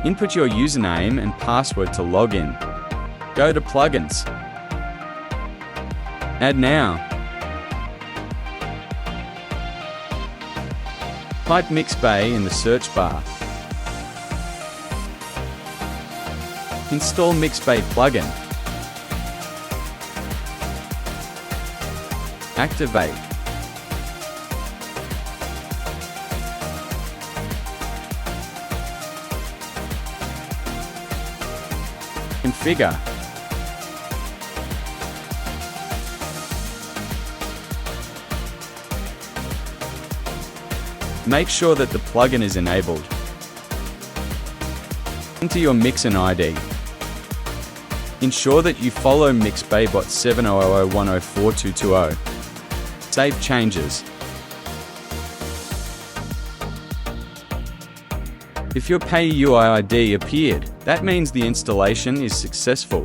Input your username and password to log in. Go to Plugins. Add now. Type MixPay in the search bar. Install MixPay plugin. Activate. Configure. Make sure that the plugin is enabled. Enter your Mixin ID. Ensure that you follow MixPay bot 7000104220. Save changes. If your Pay UI ID appeared, that means the installation is successful.